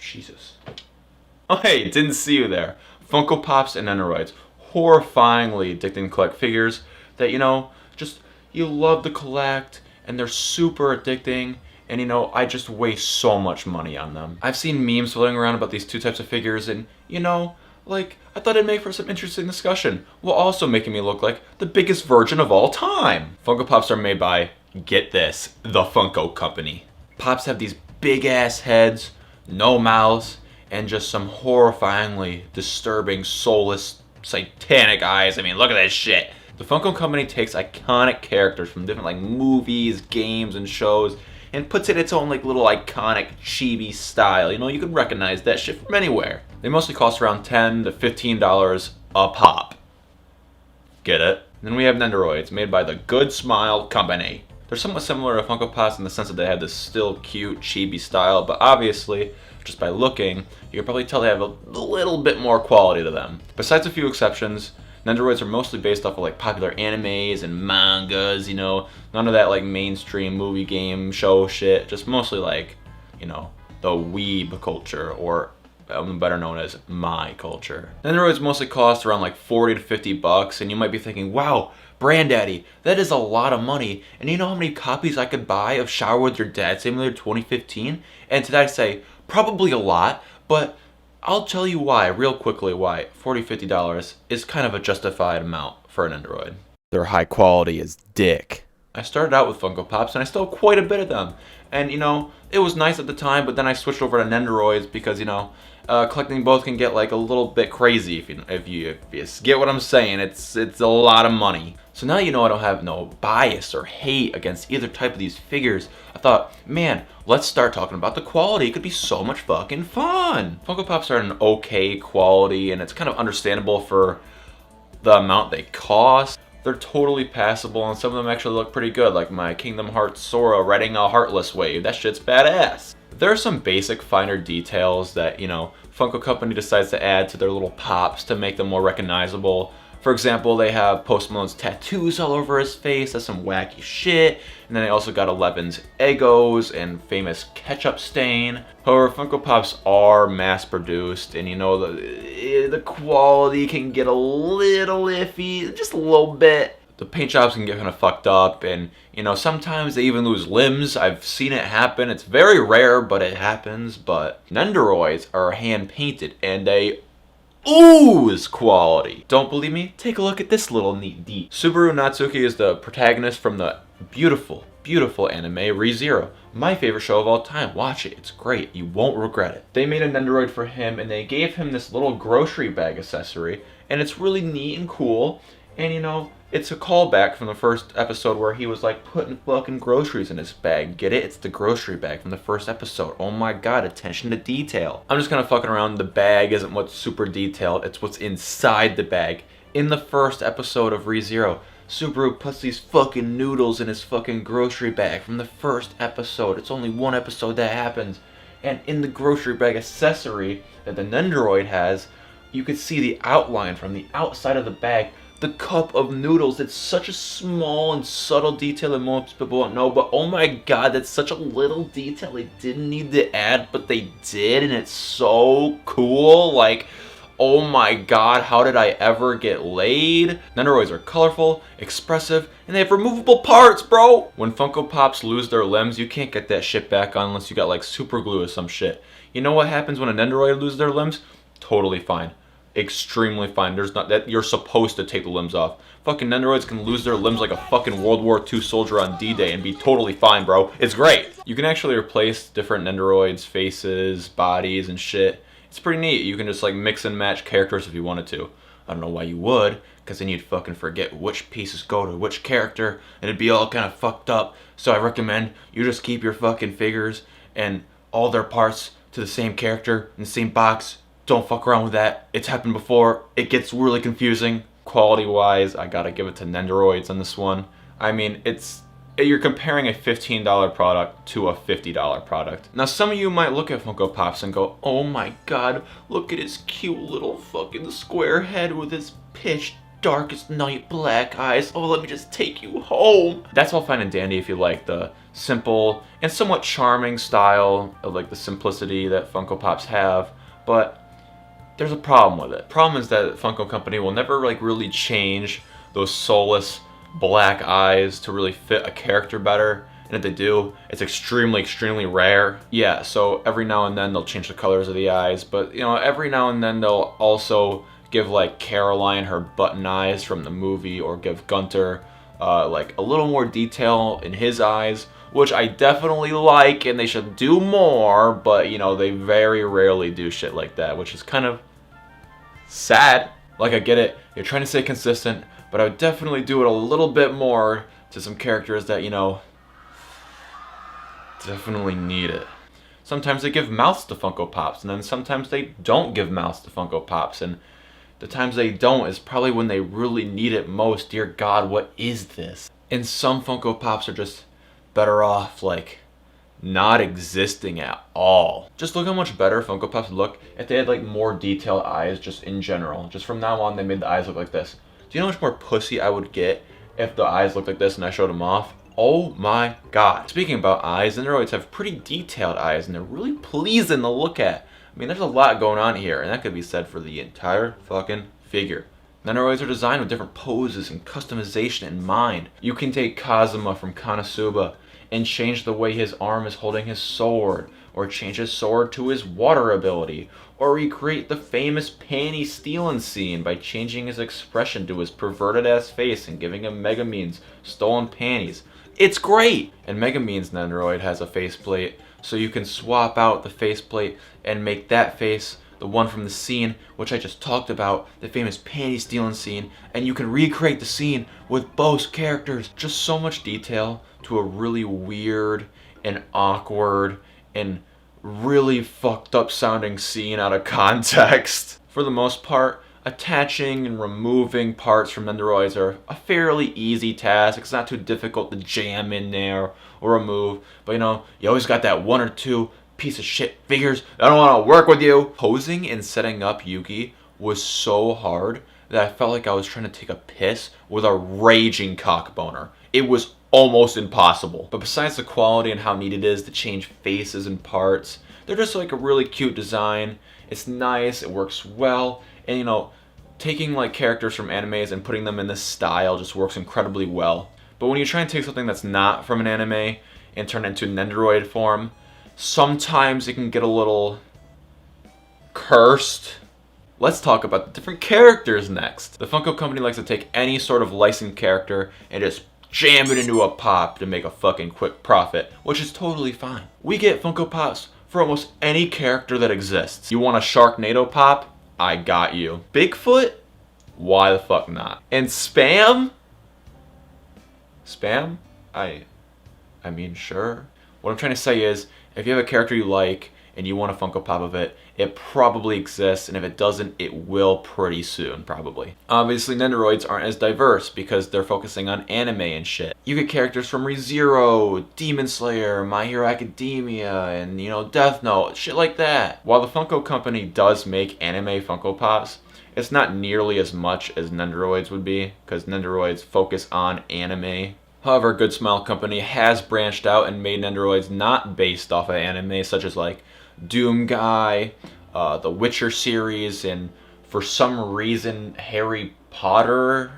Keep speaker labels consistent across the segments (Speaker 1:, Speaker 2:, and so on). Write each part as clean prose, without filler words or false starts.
Speaker 1: Jesus. Oh hey, didn't see you there. Funko Pops and Nendoroids. Horrifyingly addicting to collect figures that, just you love to collect, and they're super addicting, and I just waste so much money on them. I've seen memes floating around about these two types of figures, and I thought it'd make for some interesting discussion, while also making me look like the biggest virgin of all time. Funko Pops are made by, get this, the Funko Company. Pops have these big ass heads, no mouths, and just some horrifyingly disturbing, soulless, satanic eyes. I mean, look at this shit. The Funko Company takes iconic characters from different movies, games, and shows, and puts it in its own little iconic chibi style. You can recognize that shit from anywhere. They mostly cost around $10 to $15 a pop. Get it? Then we have Nendoroids, made by the Good Smile Company. They're somewhat similar to Funko Pops in the sense that they have this still cute chibi style, but obviously, just by looking, you can probably tell they have a little bit more quality to them. Besides a few exceptions, Nendoroids are mostly based off of popular animes and mangas, none of that mainstream movie game show shit, just mostly the weeb culture, or better known as my culture. Nendoroids mostly cost around $40 to $50, and you might be thinking, wow, Branddaddy, that is a lot of money, and you know how many copies I could buy of Shower with Your Dad Simulator 2015? And to that I say, probably a lot, but I'll tell you why, real quickly, why $40, $50 is kind of a justified amount for an Nendoroid. Their high quality is dick. I started out with Funko Pops, and I still have quite a bit of them. And, it was nice at the time, but then I switched over to Nendoroids because, collecting both can get a little bit crazy if you get what I'm saying. It's a lot of money. So now I don't have no bias or hate against either type of these figures. I thought, man, let's start talking about the quality. It could be so much fucking fun. Funko Pops are an okay quality, and it's kind of understandable for the amount they cost. They're totally passable, and some of them actually look pretty good, like my Kingdom Hearts Sora riding a Heartless Wave. That shit's badass. There are some basic finer details that, Funko Company decides to add to their little pops to make them more recognizable. For example, they have Post Malone's tattoos all over his face. That's some wacky shit. And then they also got Eleven's Eggos and famous ketchup stain. However, Funko Pops are mass produced, and the quality can get a little iffy, just a little bit. The paint jobs can get kind of fucked up, and sometimes they even lose limbs. I've seen it happen. It's very rare, but it happens. But Nendoroids are hand painted, and they ooze quality. Don't believe me? Take a look at this little neat deed. Subaru Natsuki is the protagonist from the beautiful, beautiful anime ReZero. My favorite show of all time. Watch it. It's great. You won't regret it. They made a Nendoroid for him, and they gave him this little grocery bag accessory, and it's really neat and cool. And it's a callback from the first episode where he was putting fucking groceries in his bag. Get it? It's the grocery bag from the first episode. Oh my god, attention to detail. I'm just kind of fucking around. The bag isn't what's super detailed, it's what's inside the bag. In the first episode of ReZero, Subaru puts these fucking noodles in his fucking grocery bag from the first episode. It's only one episode that happens. And in the grocery bag accessory that the Nendoroid has, you can see the outline from the outside of the bag. The cup of noodles, it's such a small and subtle detail that most people won't know, but oh my god, that's such a little detail they didn't need to add, but they did, and it's so cool. Oh my god, how did I ever get laid? Nendoroids are colorful, expressive, and they have removable parts, bro! When Funko Pops lose their limbs, you can't get that shit back on unless you got super glue or some shit. You know what happens when a Nendoroid loses their limbs? Totally fine. Extremely fine. There's not that you're supposed to take the limbs off. Fucking Nendoroids can lose their limbs like a fucking World War II soldier on D-Day and be totally fine, bro. It's great. You can actually replace different Nendoroids' faces, bodies, and shit. It's pretty neat. You can just mix and match characters if you wanted to. I don't know why you would, because then you'd fucking forget which pieces go to which character, and it'd be all kind of fucked up. So I recommend you just keep your fucking figures and all their parts to the same character in the same box. Don't fuck around with that. It's happened before. It gets really confusing. Quality-wise, I gotta give it to Nendoroids on this one. I mean, you're comparing a $15 product to a $50 product. Now, some of you might look at Funko Pops and go, oh my god, look at his cute little fucking square head with his pitched darkest night, black eyes. Oh, let me just take you home. That's all fine and dandy if you like the simple and somewhat charming style of like the simplicity that Funko Pops have, but there's a problem with it. Problem is that Funko Company will never like really change those soulless black eyes to really fit a character better. And if they do, it's extremely rare. Yeah, so every now and then they'll change the colors of the eyes, but you know, every now and then they'll also give like Caroline her button eyes from the movie, or give Gunter like a little more detail in his eyes, which I definitely like, and they should do more, but you know, they very rarely do shit like that, which is kind of sad. Like, I get it, you're trying to stay consistent, but I would definitely do it a little bit more to some characters that, you know, definitely need it. Sometimes they give mouths to Funko Pops, and then sometimes they don't give mouths to Funko Pops, and the times they don't is probably when they really need it most. Dear God, what is this? And some Funko Pops are just better off, like, not existing at all. Just look how much better Funko Pops would look if they had, like, more detailed eyes just in general. Just from now on, they made the eyes look like this. Do you know how much more pussy I would get if the eyes looked like this and I showed them off? Oh my God. Speaking about eyes, Nendoroids have pretty detailed eyes, and they're really pleasing to look at. I mean, there's a lot going on here, and that could be said for the entire fucking figure. Nendoroids are designed with different poses and customization in mind. You can take Kazuma from Konosuba and change the way his arm is holding his sword, or change his sword to his water ability, or recreate the famous panty stealing scene by changing his expression to his perverted ass face and giving him Megumin's stolen panties. It's great! And Megumin's Nendoroid has a faceplate, so you can swap out the faceplate and make that face the one from the scene which I just talked about, the famous panty stealing scene, and you can recreate the scene with both characters. Just so much detail to a really weird and awkward and really fucked up sounding scene out of context. For the most part, attaching and removing parts from Nendoroids are a fairly easy task. It's not too difficult to jam in there or remove, but you know, you always got that one or two piece of shit figures I don't want to work with you. Posing and setting up Yuki was so hard that I felt like I was trying to take a piss with a raging cock boner. It was almost impossible. But besides the quality and how neat it is to change faces and parts, they're just like a really cute design. It's nice, it works well, and you know, taking like characters from animes and putting them in this style just works incredibly well. But when you try and take something that's not from an anime and turn it into Nendoroid form, sometimes it can get a little cursed. Let's talk about the different characters next. The Funko Company likes to take any sort of licensed character and just jam it into a pop to make a fucking quick profit, which is totally fine. We get Funko Pops for almost any character that exists. You want a Sharknado pop? I got you. Bigfoot? Why the fuck not? And Spam? Spam? I mean, sure. What I'm trying to say is, if you have a character you like and you want a Funko Pop of it, it probably exists, and if it doesn't, it will pretty soon, probably. Obviously, Nendoroids aren't as diverse because they're focusing on anime and shit. You get characters from ReZero, Demon Slayer, My Hero Academia, and, you know, Death Note, shit like that. While the Funko Company does make anime Funko Pops, it's not nearly as much as Nendoroids would be, because Nendoroids focus on anime. However, Good Smile Company has branched out and made Nendoroids not based off of anime, such as like Doom Guy, the Witcher series, and for some reason Harry Potter.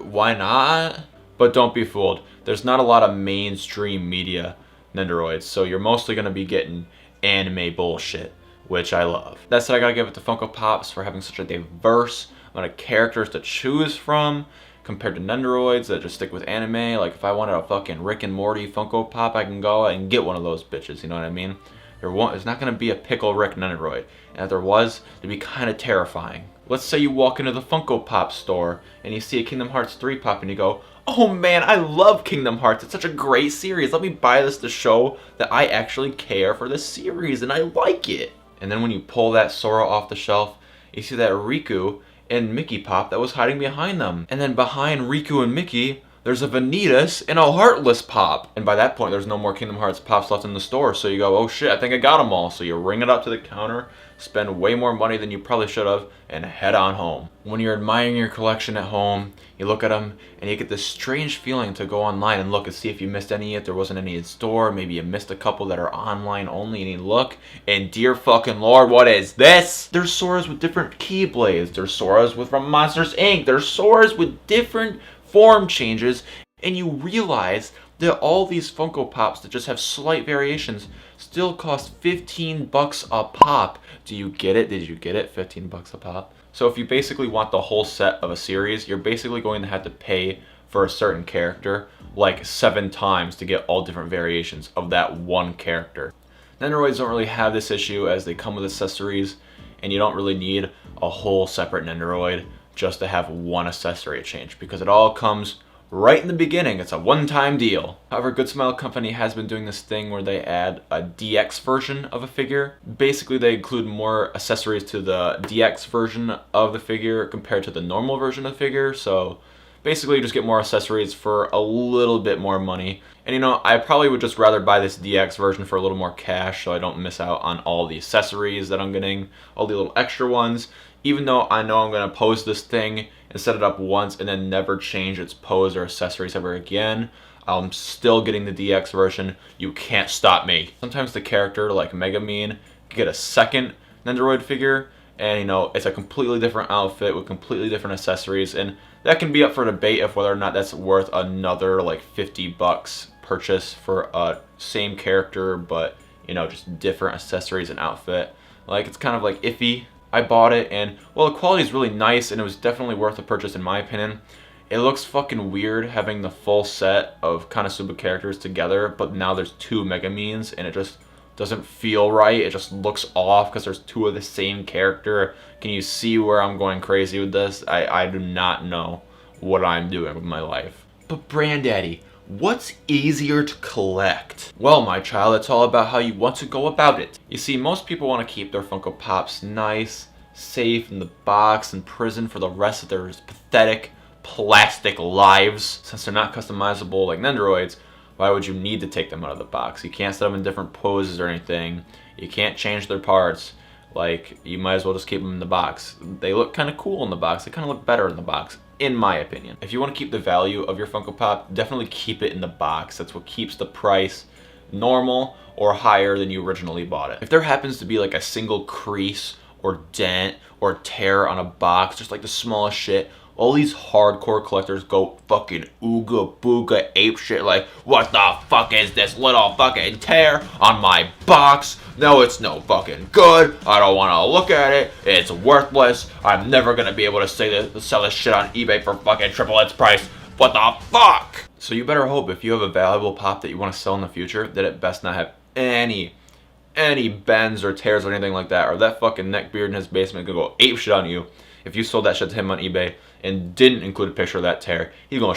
Speaker 1: Why not? But don't be fooled. There's not a lot of mainstream media Nendoroids, so you're mostly gonna be getting anime bullshit, which I love. That said, I gotta give it to Funko Pops for having such a diverse amount of characters to choose from, compared to Nendoroids that just stick with anime. Like, if I wanted a fucking Rick and Morty Funko Pop, I can go out and get one of those bitches, you know what I mean? There's not going to be a Pickle Rick Nendoroid, and if there was, it'd be kind of terrifying. Let's say you walk into the Funko Pop store, and you see a Kingdom Hearts 3 pop, and you go, oh man, I love Kingdom Hearts, it's such a great series, let me buy this to show that I actually care for this series, and I like it. And then when you pull that Sora off the shelf, you see that Riku and Mickey pop that was hiding behind them. And then behind Riku and Mickey there's a Vanitas and a Heartless Pop. And by that point, there's no more Kingdom Hearts Pops left in the store. So you go, oh shit, I think I got them all. So you ring it up to the counter, spend way more money than you probably should have, and head on home. When you're admiring your collection at home, you look at them, and you get this strange feeling to go online and look and see if you missed any, if there wasn't any in store. Maybe you missed a couple that are online only, and you look, and dear fucking lord, what is this? There's Soras with different Keyblades. There's Soras from Monsters Inc. There's Soras with different form changes, and you realize that all these Funko Pops that just have slight variations still cost 15 bucks a pop. Do you get it? Did you get it? 15 bucks a pop. So if you basically want the whole set of a series, you're basically going to have to pay for a certain character like 7 times to get all different variations of that one character. Nendoroids don't really have this issue as they come with accessories, and you don't really need a whole separate Nendoroid just to have one accessory change, because it all comes right in the beginning. It's a one-time deal. However, Good Smile Company has been doing this thing where they add a DX version of a figure. Basically, they include more accessories to the DX version of the figure compared to the normal version of the figure. So basically, you just get more accessories for a little bit more money. And you know, I probably would just rather buy this DX version for a little more cash so I don't miss out on all the accessories that I'm getting, all the little extra ones. Even though I know I'm going to pose this thing and set it up once and then never change its pose or accessories ever again, I'm still getting the DX version. You can't stop me. Sometimes the character, like Megamine, can get a second Nendoroid figure, and you know, it's a completely different outfit with completely different accessories, and that can be up for debate of whether or not that's worth another like 50 bucks purchase for a same character, but you know, just different accessories and outfit. Like, it's kind of like iffy. I bought it, and well, the quality is really nice, and it was definitely worth the purchase in my opinion. It looks fucking weird having the full set of Konosuba characters together, but now there's 2 Megamines, and it just doesn't feel right. It just looks off because there's 2 of the same character. Can you see where I'm going crazy with this? I do not know what I'm doing with my life. But Branddaddy, what's easier to collect? Well, my child, it's all about how you want to go about it. You see, most people want to keep their Funko Pops nice, safe in the box and prison for the rest of their pathetic plastic lives. Since they're not customizable like Nendoroids, why would you need to take them out of the box? You can't set them in different poses or anything. You can't change their parts. Like, you might as well just keep them in the box. They look kind of cool in the box. They kind of look better in the box, in my opinion. If you want to keep the value of your Funko Pop, definitely keep it in the box. That's what keeps the price normal or higher than you originally bought it. If there happens to be like a single crease or dent or tear on a box, just like the smallest shit, all these hardcore collectors go fucking ooga booga ape shit like, what the fuck is this little fucking tear on my box? No, it's no fucking good. I don't want to look at it. It's worthless. I'm never going to be able to sell this shit on eBay for fucking triple its price. What the fuck? So you better hope if you have a valuable pop that you want to sell in the future that it best not have any bends or tears or anything like that, or that fucking neckbeard in his basement could go ape shit on you. If you sold that shit to him on eBay and didn't include a picture of that tear, he's gonna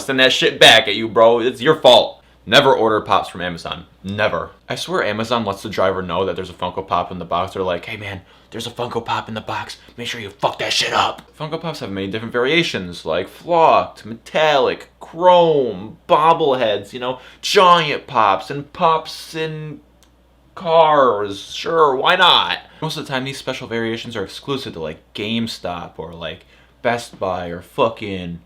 Speaker 1: send that shit back at you, bro. It's your fault. Never order pops from Amazon. Never. I swear Amazon lets the driver know that there's a Funko Pop in the box. They're like, hey man, there's a Funko Pop in the box. Make sure you fuck that shit up. Funko Pops have many different variations, like flocked, metallic, chrome, bobbleheads, you know, giant pops, and pops in cars. Sure, why not? Most of the time, these special variations are exclusive to like GameStop or like Best Buy or fucking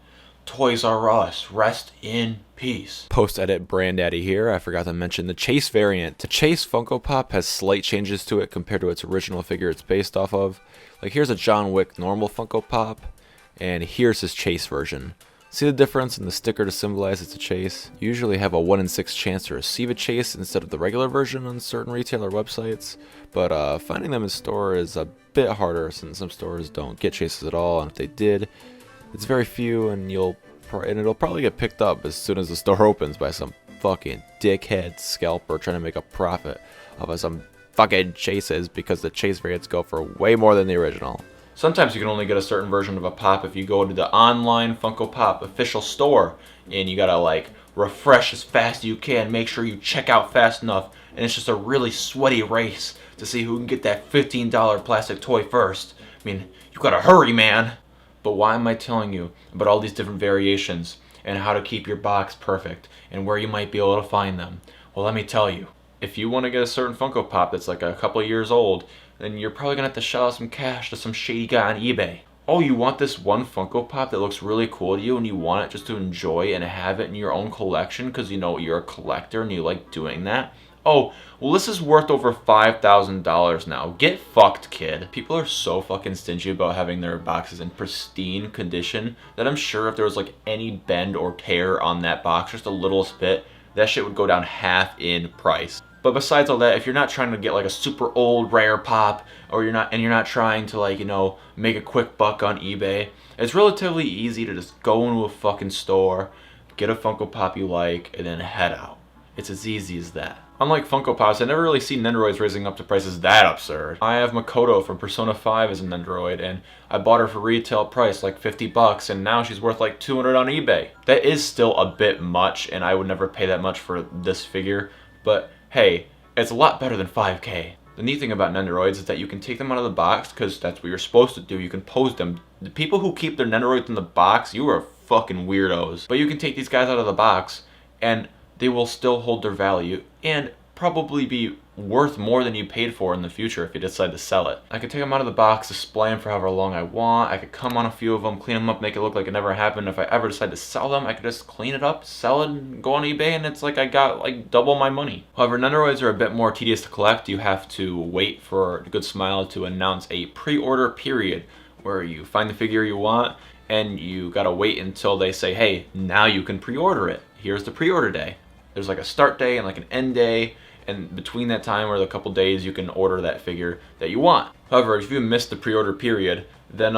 Speaker 1: Toys R Us. Rest in peace. Post-edit Branddaddy here. I forgot to mention the Chase variant. The Chase Funko Pop has slight changes to it compared to its original figure it's based off of. Like, here's a John Wick normal Funko Pop, and here's his Chase version. See the difference in the sticker to symbolize it's a Chase? You usually have a 1 in 6 chance to receive a Chase instead of the regular version on certain retailer websites, but finding them in store is a bit harder since some stores don't get Chases at all, and if they did, it's very few, and it'll probably get picked up as soon as the store opens by some fucking dickhead scalper trying to make a profit off of some fucking Chases, because the Chase variants go for way more than the original. Sometimes you can only get a certain version of a pop if you go to the online Funko Pop official store, and you gotta like refresh as fast as you can, make sure you check out fast enough, and it's just a really sweaty race to see who can get that $15 plastic toy first. I mean, you gotta hurry, man. But why am I telling you about all these different variations and how to keep your box perfect and where you might be able to find them. Well, let me tell you, if you want to get a certain Funko Pop that's like a couple of years old, then you're probably going to have to shell out some cash to some shady guy on eBay. Oh, you want this one Funko Pop that looks really cool to you and you want it just to enjoy and have it in your own collection because you know you're a collector and you like doing that? Oh, well, this is worth over $5,000 now. Get fucked, kid. People are so fucking stingy about having their boxes in pristine condition that I'm sure if there was like any bend or tear on that box, just a little bit, that shit would go down half in price. But besides all that, if you're not trying to get like a super old rare pop, or you're not trying to like, you know, make a quick buck on eBay, it's relatively easy to just go into a fucking store, get a Funko Pop you like, and then head out. It's as easy as that. Unlike Funko Pops, I never really seen Nendoroids raising up to prices that absurd. I have Makoto from Persona 5 as a Nendoroid, and I bought her for retail price like 50 bucks, and now she's worth like 200 on eBay. That is still a bit much, and I would never pay that much for this figure, but hey, it's a lot better than 5K. The neat thing about Nendoroids is that you can take them out of the box, because that's what you're supposed to do. You can pose them. The people who keep their Nendoroids in the box, you are fucking weirdos. But you can take these guys out of the box, and they will still hold their value, and probably be worth more than you paid for in the future if you decide to sell it. I could take them out of the box, display them for however long I want. I could come on a few of them, clean them up, make it look like it never happened. If I ever decide to sell them, I could just clean it up, sell it, and go on eBay, and it's like I got like double my money. However, Nendoroids are a bit more tedious to collect. You have to wait for Good Smile to announce a pre-order period where you find the figure you want, and you gotta wait until they say, hey, now you can pre-order it. Here's the pre-order day. There's like a start day and like an end day, and between that time or the couple days you can order that figure that you want. However, if you miss the pre-order period, then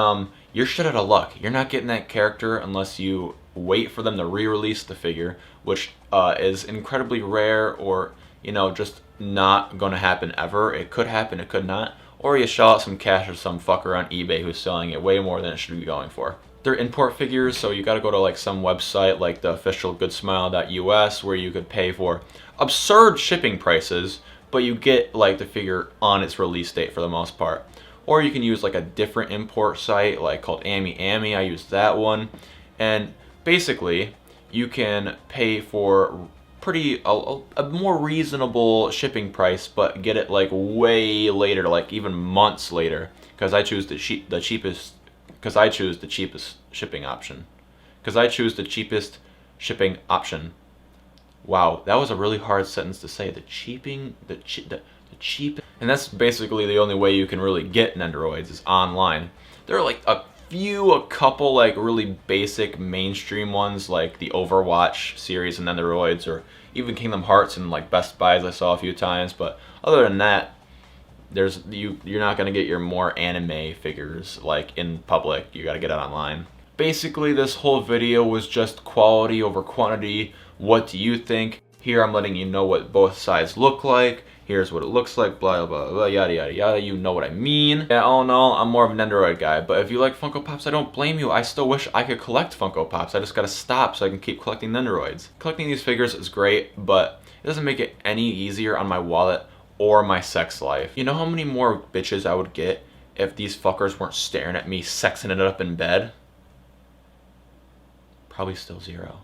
Speaker 1: you're shit out of luck. You're not getting that character unless you wait for them to re-release the figure, which is incredibly rare, or you know, just not gonna happen ever. It could happen, it could not. Or you shell out some cash or some fucker on eBay who's selling it way more than it should be going for. They're import figures, so you gotta go to like some website like the official goodsmile.us where you could pay for absurd shipping prices, but you get like the figure on its release date for the most part. Or you can use like a different import site like called Ami. I use that one, and basically you can pay for a more reasonable shipping price, but get it like way later, like even months later, because I choose the cheapest shipping option. Wow, that was a really hard sentence to say. The cheap. And that's basically the only way you can really get Nendoroids is online. There are like a couple like really basic mainstream ones like the Overwatch series of Nendoroids, or even Kingdom Hearts and like Best Buys I saw a few times, but other than that, you're not gonna get your more anime figures like in public. You gotta get it online. Basically, this whole video was just quality over quantity. What do you think? Here I'm letting you know what both sides look like. Here's what it looks like, blah blah blah, yada yada yada. You know what I mean. Yeah, all in all, I'm more of a Nendoroid guy, but if you like Funko Pops, I don't blame you. I still wish I could collect Funko Pops. I just gotta stop so I can keep collecting Nendoroids. Collecting these figures is great, but it doesn't make it any easier on my wallet or my sex life. You know how many more bitches I would get if these fuckers weren't staring at me sexing it up in bed? Probably still 0.